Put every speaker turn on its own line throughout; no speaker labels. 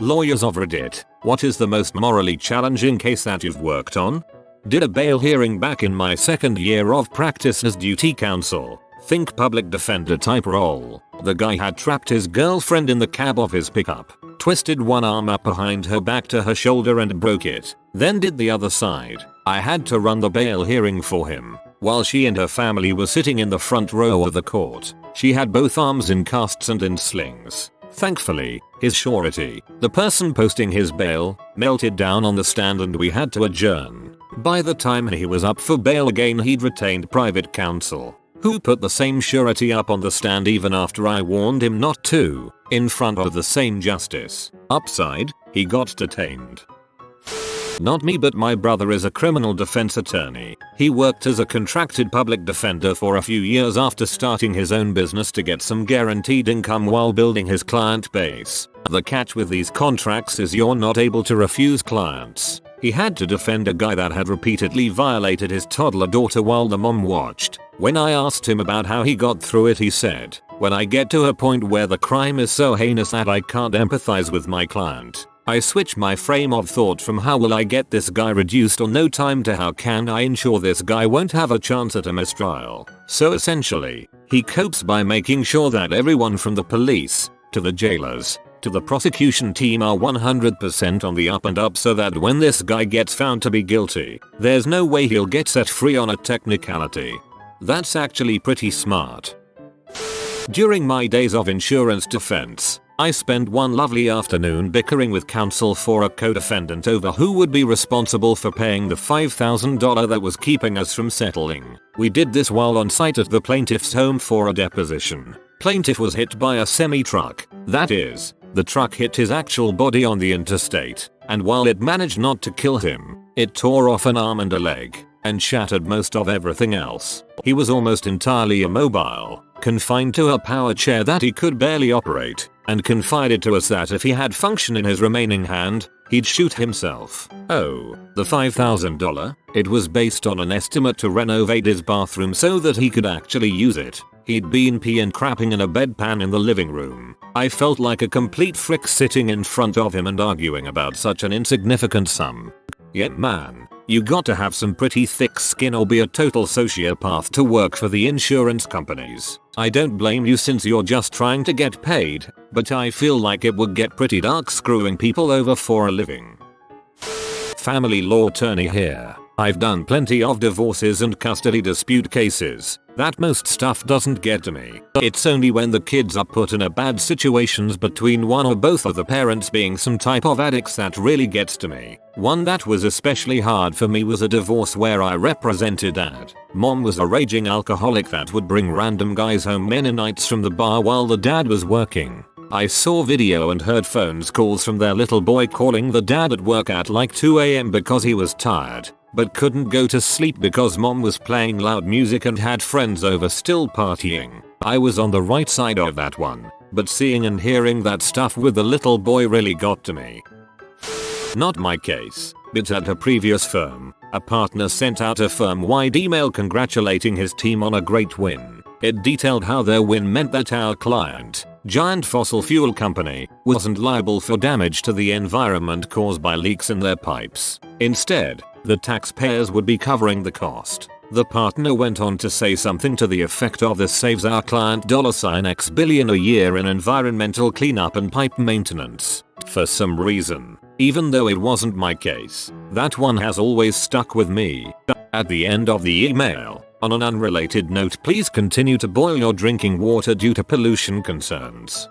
Lawyers of Reddit, what is the most morally challenging case that you've worked on? Did a bail hearing back in my second year of practice as duty counsel. Think public defender type role. The guy had trapped his girlfriend in the cab of his pickup, twisted one arm up behind her back to her shoulder and broke it, then did the other side. I had to run the bail hearing for him, while she and her family were sitting in the front row of the court. She had both arms in casts and in slings. Thankfully, his surety, the person posting his bail, melted down on the stand and we had to adjourn. By the time he was up for bail again, he'd retained private counsel, who put the same surety up on the stand even after I warned him not to, in front of the same justice. Upside, he got detained. Not me, but my brother is a criminal defense attorney. He worked as a contracted public defender for a few years after starting his own business to get some guaranteed income while building his client base. The catch with these contracts is you're not able to refuse clients. He had to defend a guy that had repeatedly violated his toddler daughter while the mom watched. When I asked him about how he got through it, he said, "When I get to a point where the crime is so heinous that I can't empathize with my client, I switch my frame of thought from how will I get this guy reduced or no time to how can I ensure this guy won't have a chance at a mistrial." So essentially, he copes by making sure that everyone from the police, to the jailers, to the prosecution team are 100% on the up and up so that when this guy gets found to be guilty, there's no way he'll get set free on a technicality. That's actually pretty smart. During my days of insurance defense, I spent one lovely afternoon bickering with counsel for a co-defendant over who would be responsible for paying the $5,000 that was keeping us from settling. We did this while on site at the plaintiff's home for a deposition. Plaintiff was hit by a semi-truck. That is, the truck hit his actual body on the interstate, and while it managed not to kill him, it tore off an arm and a leg, and shattered most of everything else. He was almost entirely immobile, confined to a power chair that he could barely operate, and confided to us that if he had function in his remaining hand, he'd shoot himself. Oh, the $5,000? It was based on an estimate to renovate his bathroom so that he could actually use it. He'd been peeing and crapping in a bedpan in the living room. I felt like a complete frick sitting in front of him and arguing about such an insignificant sum. Yet man, you got to have some pretty thick skin or be a total sociopath to work for the insurance companies. I don't blame you since you're just trying to get paid, but I feel like it would get pretty dark screwing people over for a living. Family law attorney here. I've done plenty of divorces and custody dispute cases. That most stuff doesn't get to me. It's only when the kids are put in a bad situations between one or both of the parents being some type of addicts that really gets to me. One that was especially hard for me was a divorce where I represented dad. Mom was a raging alcoholic that would bring random guys home many nights from the bar while the dad was working. I saw video and heard phone calls from their little boy calling the dad at work at like 2 AM because he was tired, but couldn't go to sleep because mom was playing loud music and had friends over still partying. I was on the right side of that one, but seeing and hearing that stuff with the little boy really got to me. Not my case, but at a previous firm, a partner sent out a firm-wide email congratulating his team on a great win. It detailed how their win meant that our client, giant fossil fuel company, wasn't liable for damage to the environment caused by leaks in their pipes. Instead, the taxpayers would be covering the cost. The partner went on to say something to the effect of this saves our client $X billion a year in environmental cleanup and pipe maintenance. For some reason, even though it wasn't my case, that one has always stuck with me. At the end of the email, on an unrelated note, please continue to boil your drinking water due to pollution concerns.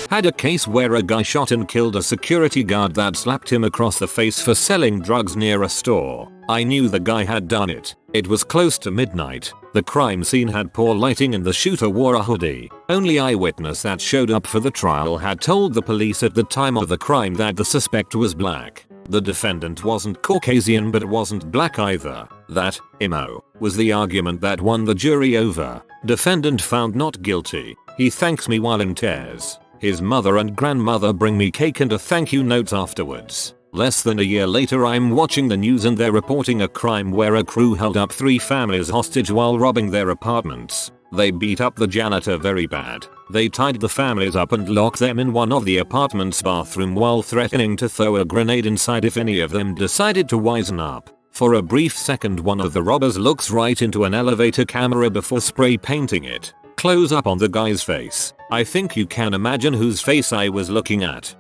Had a case where a guy shot and killed a security guard that slapped him across the face for selling drugs near a store. I knew the guy had done it. It was close to midnight. The crime scene had poor lighting and the shooter wore a hoodie. Only eyewitness that showed up for the trial had told the police at the time of the crime that the suspect was black. The defendant wasn't Caucasian but wasn't black either. That, emo, was the argument that won the jury over. Defendant found not guilty. He thanks me while in tears. His mother and grandmother bring me cake and a thank you note afterwards. Less than a year later, I'm watching the news and they're reporting a crime where a crew held up 3 families hostage while robbing their apartments. They beat up the janitor very bad. They tied the families up and locked them in one of the apartment's bathroom while threatening to throw a grenade inside if any of them decided to wisen up. For a brief second one of the robbers looks right into an elevator camera before spray painting it. Close up on the guy's face. I think you can imagine whose face I was looking at.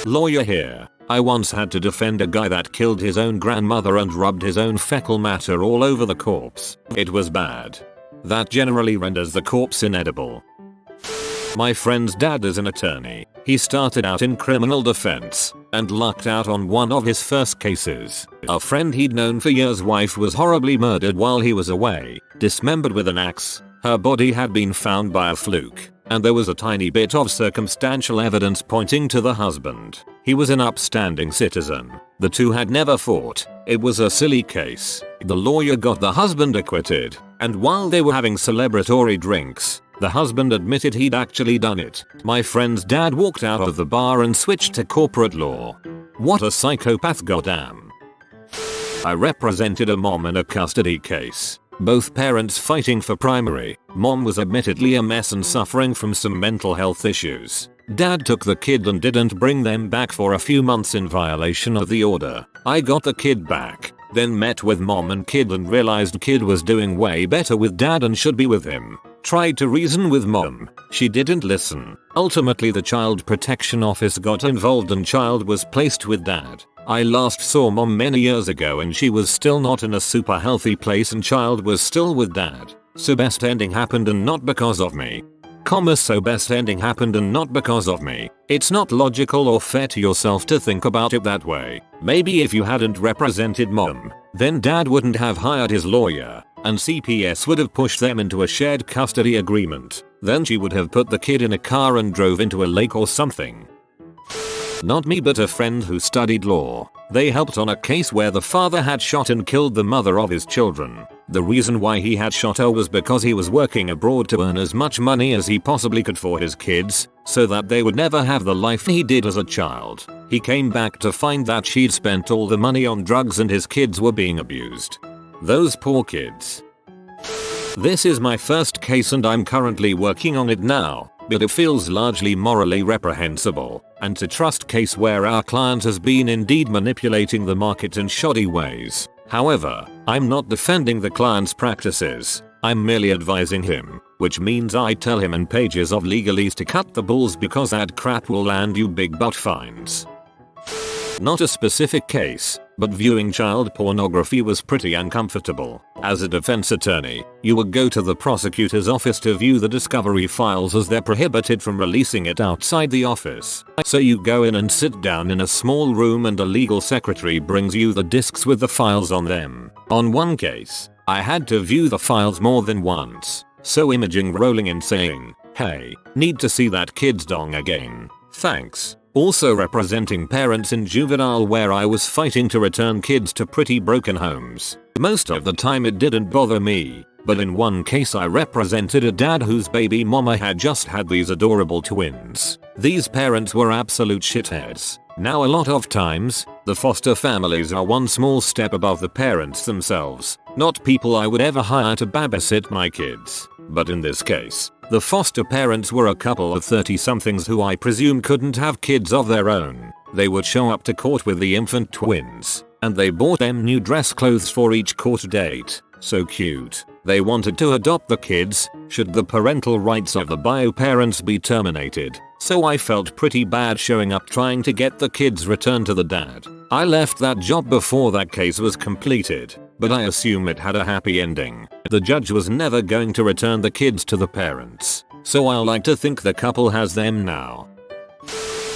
Lawyer here. I once had to defend a guy that killed his own grandmother and rubbed his own fecal matter all over the corpse. It was bad. That generally renders the corpse inedible. My friend's dad is an attorney. He started out in criminal defense and lucked out on one of his first cases. A friend he'd known for years' wife was horribly murdered while he was away, dismembered with an axe. Her body had been found by a fluke, and there was a tiny bit of circumstantial evidence pointing to the husband. He was an upstanding citizen. The two had never fought. It was a silly case. The lawyer got the husband acquitted, and while they were having celebratory drinks, the husband admitted he'd actually done it. My friend's dad walked out of the bar and switched to corporate law. What a psychopath, goddamn. I represented a mom in a custody case. Both parents fighting for primary. Mom was admittedly a mess and suffering from some mental health issues. Dad took the kid and didn't bring them back for a few months in violation of the order. I got the kid back, then met with mom and kid and realized kid was doing way better with dad and should be with him. Tried to reason with mom. She didn't listen. Ultimately the child protection office got involved and child was placed with dad. I last saw mom many years ago and she was still not in a super healthy place and child was still with dad. So best ending happened and not because of me. So best ending happened and not because of me. It's not logical or fair to yourself to think about it that way. Maybe if you hadn't represented mom, then dad wouldn't have hired his lawyer, and CPS would have pushed them into a shared custody agreement. Then she would have put the kid in a car and drove into a lake or something. Not me, but a friend who studied law. They helped on a case where the father had shot and killed the mother of his children. The reason why he had shot her was because he was working abroad to earn as much money as he possibly could for his kids, so that they would never have the life he did as a child. He came back to find that she'd spent all the money on drugs and his kids were being abused. Those poor kids. This is my first case and I'm currently working on it now, but it feels largely morally reprehensible, and to trust case where our client has been indeed manipulating the market in shoddy ways. However, I'm not defending the client's practices, I'm merely advising him, which means I tell him in pages of legalese to cut the balls because that crap will land you big butt fines. Not a specific case, but viewing child pornography was pretty uncomfortable. As a defense attorney, you would go to the prosecutor's office to view the discovery files as they're prohibited from releasing it outside the office. So you go in and sit down in a small room and a legal secretary brings you the discs with the files on them. On one case, I had to view the files more than once. So imaging rolling in saying, "Hey, need to see that kid's dong again. Thanks." Also representing parents in juvenile where I was fighting to return kids to pretty broken homes. Most of the time it didn't bother me, but in one case I represented a dad whose baby mama had just had these adorable twins. These parents were absolute shitheads. Now a lot of times, the foster families are one small step above the parents themselves, not people I would ever hire to babysit my kids. But in this case, the foster parents were a couple of 30-somethings who I presume couldn't have kids of their own. They would show up to court with the infant twins, and they bought them new dress clothes for each court date. So cute. They wanted to adopt the kids, should the parental rights of the bio parents be terminated. So I felt pretty bad showing up trying to get the kids returned to the dad. I left that job before that case was completed, but I assume it had a happy ending. The judge was never going to return the kids to the parents, so I like to think the couple has them now.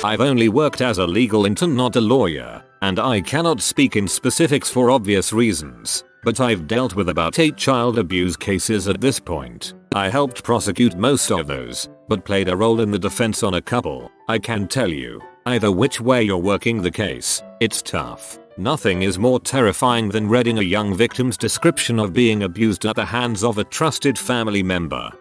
I've only worked as a legal intern, not a lawyer, and I cannot speak in specifics for obvious reasons, but I've dealt with about 8 child abuse cases at this point. I helped prosecute most of those, but played a role in the defense on a couple. I can tell you, either which way you're working the case, it's tough. Nothing is more terrifying than reading a young victim's description of being abused at the hands of a trusted family member.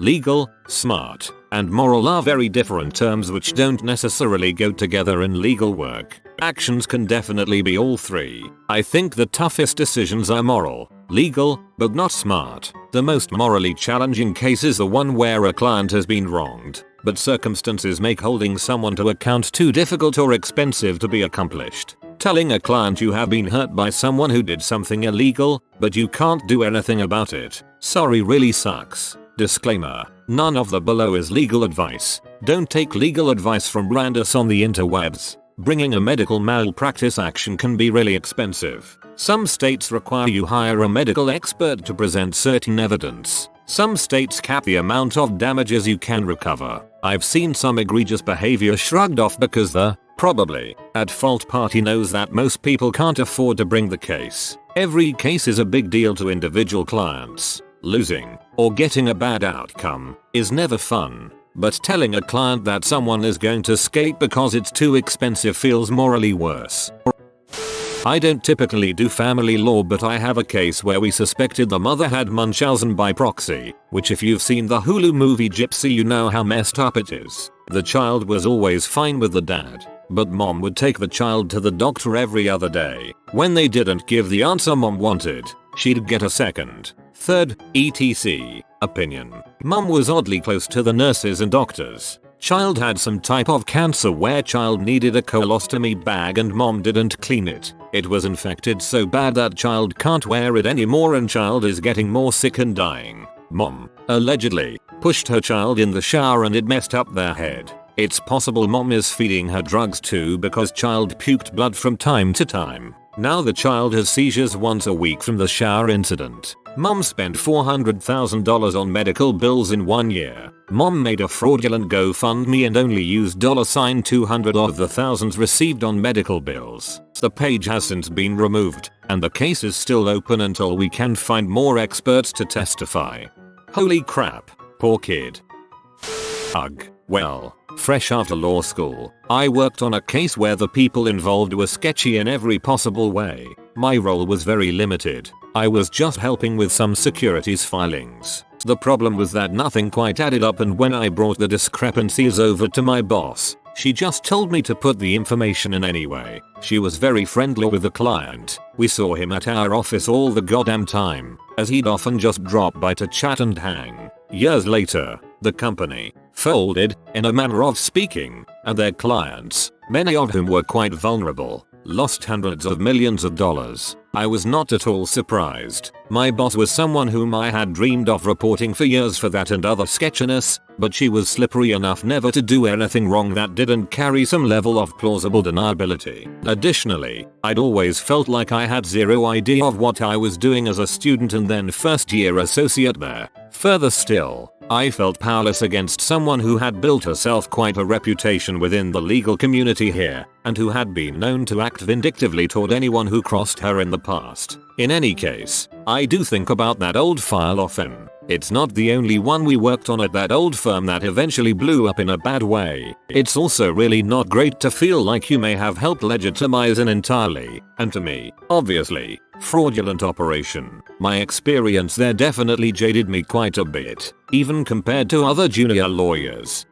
Legal, smart, and moral are very different terms which don't necessarily go together in legal work. Actions can definitely be all three. I think the toughest decisions are moral, legal, but not smart. The most morally challenging case is the one where a client has been wronged, but circumstances make holding someone to account too difficult or expensive to be accomplished. Telling a client you have been hurt by someone who did something illegal, but you can't do anything about it. Sorry really sucks. Disclaimer: none of the below is legal advice. Don't take legal advice from randos on the interwebs. Bringing a medical malpractice action can be really expensive. Some states require you hire a medical expert to present certain evidence. Some states cap the amount of damages you can recover. I've seen some egregious behavior shrugged off because the probably at fault party knows that most people can't afford to bring the case. Every case is a big deal to individual clients. Losing, or getting a bad outcome, is never fun. But telling a client that someone is going to escape because it's too expensive feels morally worse. I don't typically do family law, but I have a case where we suspected the mother had Munchausen by proxy, which if you've seen the Hulu movie Gypsy you know how messed up it is. The child was always fine with the dad, but mom would take the child to the doctor every other day. When they didn't give the answer mom wanted, she'd get a second, third, etc. opinion. Mom was oddly close to the nurses and doctors. Child had some type of cancer where child needed a colostomy bag and mom didn't clean it. It was infected so bad that child can't wear it anymore and child is getting more sick and dying. Mom, allegedly, pushed her child in the shower and it messed up their head. It's possible mom is feeding her drugs too because child puked blood from time to time. Now the child has seizures once a week from the shower incident. Mom spent $400,000 on medical bills in 1 year. Mom made a fraudulent GoFundMe and only used $200 of the thousands received on medical bills. The page has since been removed, and the case is still open until we can find more experts to testify. Holy crap, poor kid. Ugh. Well, fresh after law school, I worked on a case where the people involved were sketchy in every possible way. My role was very limited. I was just helping with some securities filings. The problem was that nothing quite added up, and when I brought the discrepancies over to my boss, she just told me to put the information in anyway. She was very friendly with the client. We saw him at our office all the goddamn time, as he'd often just drop by to chat and hang. Years later, the company folded, in a manner of speaking, and their clients, many of whom were quite vulnerable, lost hundreds of millions of dollars. I was not at all surprised. My boss was someone whom I had dreamed of reporting for years for that and other sketchiness, but she was slippery enough never to do anything wrong that didn't carry some level of plausible deniability. Additionally, I'd always felt like I had zero idea of what I was doing as a student and then first year associate there. Further still, I felt powerless against someone who had built herself quite a reputation within the legal community here, and who had been known to act vindictively toward anyone who crossed her in the past. In any case, I do think about that old file often. It's not the only one we worked on at that old firm that eventually blew up in a bad way. It's also really not great to feel like you may have helped legitimize an entirely, and to me, obviously, fraudulent operation. My experience there definitely jaded me quite a bit, even compared to other junior lawyers.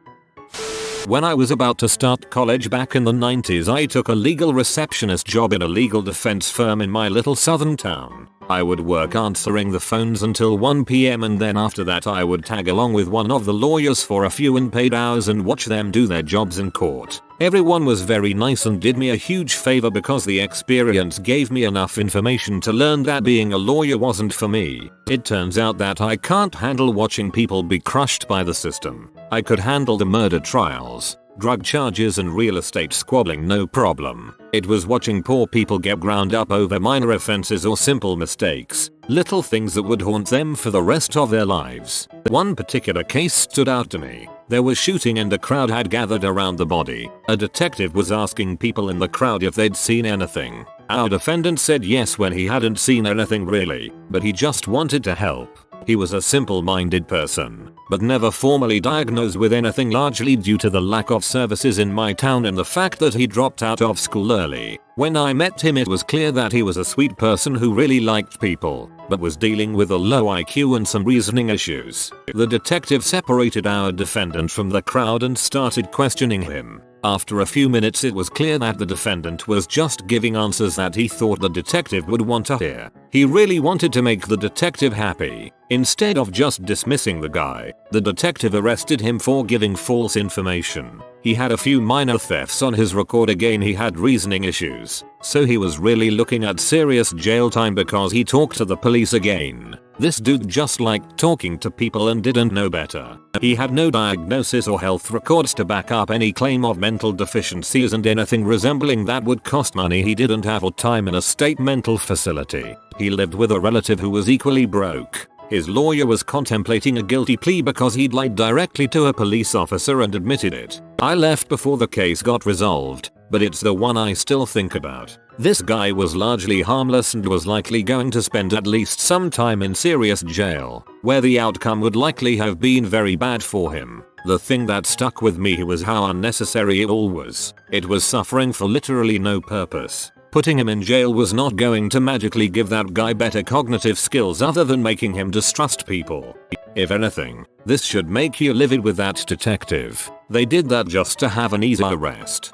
When I was about to start college back in the 90s, I took a legal receptionist job in a legal defense firm in my little southern town. I would work answering the phones until 1 PM and then after that I would tag along with one of the lawyers for a few unpaid hours and watch them do their jobs in court. Everyone was very nice and did me a huge favor because the experience gave me enough information to learn that being a lawyer wasn't for me. It turns out that I can't handle watching people be crushed by the system. I could handle the murder trials, drug charges and real estate squabbling no problem. It was watching poor people get ground up over minor offenses or simple mistakes, little things that would haunt them for the rest of their lives. One particular case stood out to me. There was shooting and a crowd had gathered around the body. A detective was asking people in the crowd if they'd seen anything. Our defendant said yes when he hadn't seen anything really, but he just wanted to help. He was a simple-minded person, but never formally diagnosed with anything largely due to the lack of services in my town and the fact that he dropped out of school early. When I met him it was clear that he was a sweet person who really liked people, but was dealing with a low IQ and some reasoning issues. The detective separated our defendant from the crowd and started questioning him. After a few minutes it was clear that the defendant was just giving answers that he thought the detective would want to hear. He really wanted to make the detective happy. Instead of just dismissing the guy, the detective arrested him for giving false information. He had a few minor thefts on his record. Again, he had reasoning issues, so he was really looking at serious jail time because he talked to the police again. This dude just liked talking to people and didn't know better. He had no diagnosis or health records to back up any claim of mental deficiencies, and anything resembling that would cost money. He didn't have time in a state mental facility. He lived with a relative who was equally broke. His lawyer was contemplating a guilty plea because he'd lied directly to a police officer and admitted it. I left before the case got resolved, but it's the one I still think about. This guy was largely harmless and was likely going to spend at least some time in serious jail, where the outcome would likely have been very bad for him. The thing that stuck with me was how unnecessary it all was. It was suffering for literally no purpose. Putting him in jail was not going to magically give that guy better cognitive skills other than making him distrust people. If anything, this should make you livid with that detective. They did that just to have an easy arrest.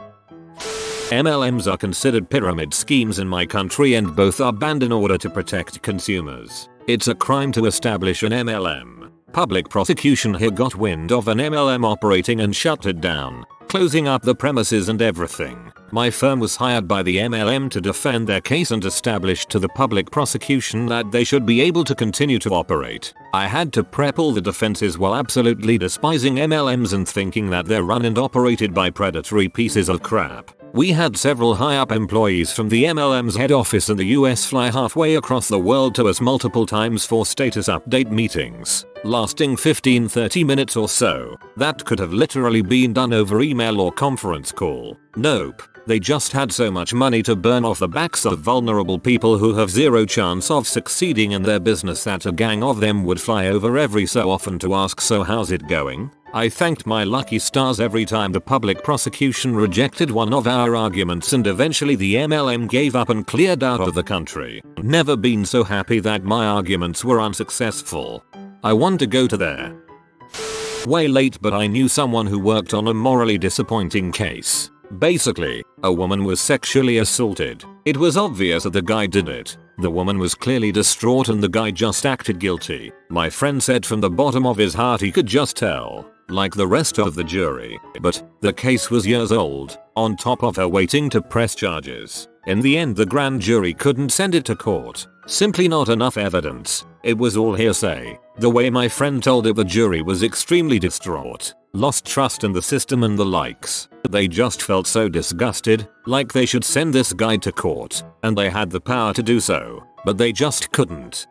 MLMs are considered pyramid schemes in my country and both are banned in order to protect consumers. It's a crime to establish an MLM. Public prosecution here got wind of an MLM operating and shut it down, closing up the premises and everything. My firm was hired by the MLM to defend their case and establish to the public prosecution that they should be able to continue to operate. I had to prep all the defenses while absolutely despising MLMs and thinking that they're run and operated by predatory pieces of crap. We had several high-up employees from the MLM's head office in the US fly halfway across the world to us multiple times for status update meetings, lasting 15-30 minutes or so. That could have literally been done over email or conference call. Nope. They just had so much money to burn off the backs of vulnerable people who have zero chance of succeeding in their business that a gang of them would fly over every so often to ask, "So how's it going?" I thanked my lucky stars every time the public prosecution rejected one of our arguments, and eventually the MLM gave up and cleared out of the country. Never been so happy that my arguments were unsuccessful. I want to go to there. Way late, but I knew someone who worked on a morally disappointing case. Basically, a woman was sexually assaulted. It was obvious that the guy did it. The woman was clearly distraught and the guy just acted guilty. My friend said from the bottom of his heart he could just tell, like the rest of the jury. But the case was years old, on top of her waiting to press charges. In the end, the grand jury couldn't send it to court. Simply not enough evidence. It was all hearsay. The way my friend told it, the jury was extremely distraught, lost trust in the system and the likes. They just felt so disgusted, like they should send this guy to court, and they had the power to do so, but they just couldn't.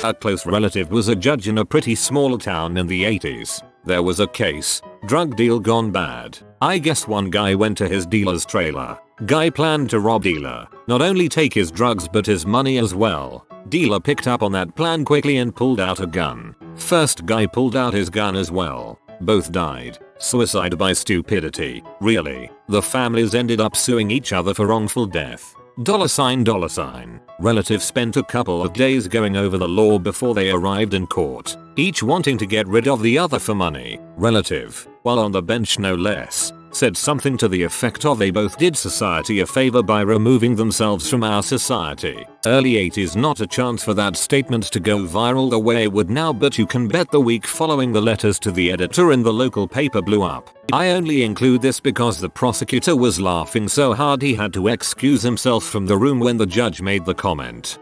A close relative was a judge in a pretty small town in the 80s. There was a case, drug deal gone bad. I guess one guy went to his dealer's trailer. Guy planned to rob dealer, not only take his drugs but his money as well. Dealer picked up on that plan quickly and pulled out a gun. First guy pulled out his gun as well. Both died. Suicide by stupidity. Really. The families ended up suing each other for wrongful death. $. Relatives spent a couple of days going over the law before they arrived in court, each wanting to get rid of the other for money. Relative, while on the bench no less, said something to the effect of, "They both did society a favor by removing themselves from our society." Early 80s, not a chance for that statement to go viral the way it would now, but you can bet the week following the letters to the editor in the local paper blew up. I only include this because the prosecutor was laughing so hard he had to excuse himself from the room when the judge made the comment.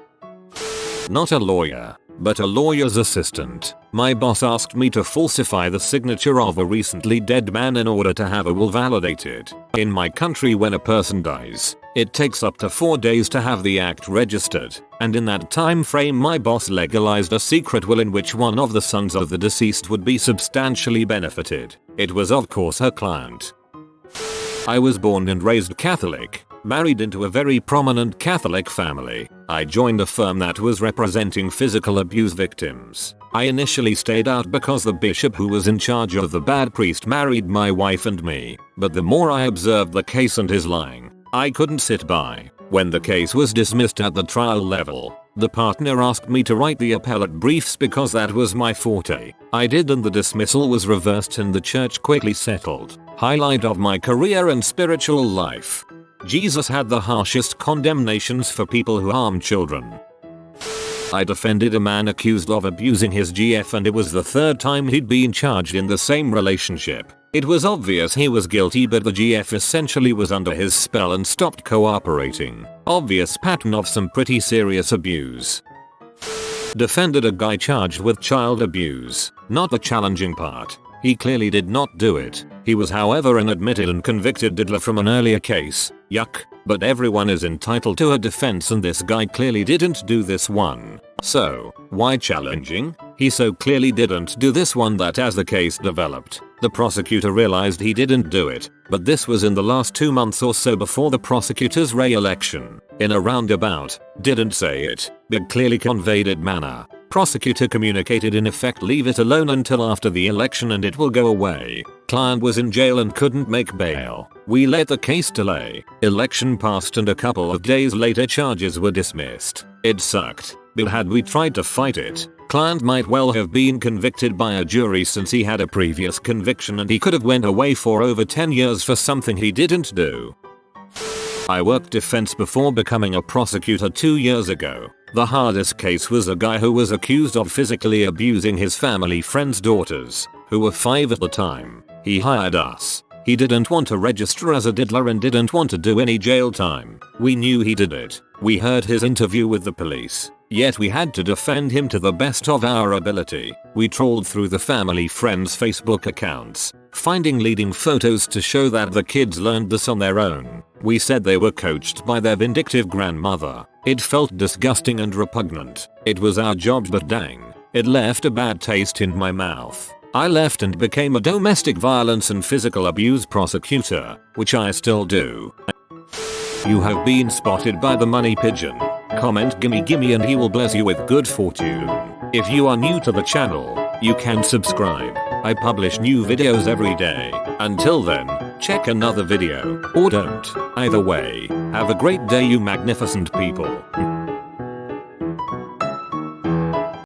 Not a lawyer, but a lawyer's assistant. My boss asked me to falsify the signature of a recently dead man in order to have a will validated. In my country, when a person dies, it takes up to 4 days to have the act registered, and in that time frame my boss legalized a secret will in which one of the sons of the deceased would be substantially benefited. It was of course her client. I was born and raised Catholic, married into a very prominent Catholic family. I joined a firm that was representing physical abuse victims. I initially stayed out because the bishop who was in charge of the bad priest married my wife and me, but the more I observed the case and his lying, I couldn't sit by. When the case was dismissed at the trial level, the partner asked me to write the appellate briefs because that was my forte. I did, and the dismissal was reversed and the church quickly settled. Highlight of my career and spiritual life. Jesus had the harshest condemnations for people who harm children. I defended a man accused of abusing his GF, and it was the third time he'd been charged in the same relationship. It was obvious he was guilty, but the GF essentially was under his spell and stopped cooperating. Obvious pattern of some pretty serious abuse. Defended a guy charged with child abuse. Not the challenging part. He clearly did not do it. He was, however, an admitted and convicted diddler from an earlier case. Yuck. But everyone is entitled to a defense, and this guy clearly didn't do this one. So, why challenging? He so clearly didn't do this one that as the case developed, the prosecutor realized he didn't do it, but this was in the last 2 months or so before the prosecutor's re-election. In a roundabout, didn't say it, but clearly conveyed it manner. Prosecutor communicated in effect, leave it alone until after the election and it will go away. Client was in jail and couldn't make bail. We let the case delay. Election passed and a couple of days later charges were dismissed. It sucked, but had we tried to fight it, client might well have been convicted by a jury since he had a previous conviction and he could have went away for over 10 years for something he didn't do. I worked defense before becoming a prosecutor 2 years ago. The hardest case was a guy who was accused of physically abusing his family friend's daughters, who were 5 at the time. He hired us. He didn't want to register as a diddler and didn't want to do any jail time. We knew he did it. We heard his interview with the police. Yet we had to defend him to the best of our ability. We trawled through the family friend's Facebook accounts, finding leading photos to show that the kids learned this on their own. We said they were coached by their vindictive grandmother. It felt disgusting and repugnant. It was our job, but dang, it left a bad taste in my mouth. I left and became a domestic violence and physical abuse prosecutor, which I still do. You have been spotted by the money pigeon. Comment gimme and he will bless you with good fortune. If you are new to the channel, you can subscribe. I publish new videos every day. Until then, check another video, or don't. Either way, have a great day, you magnificent people.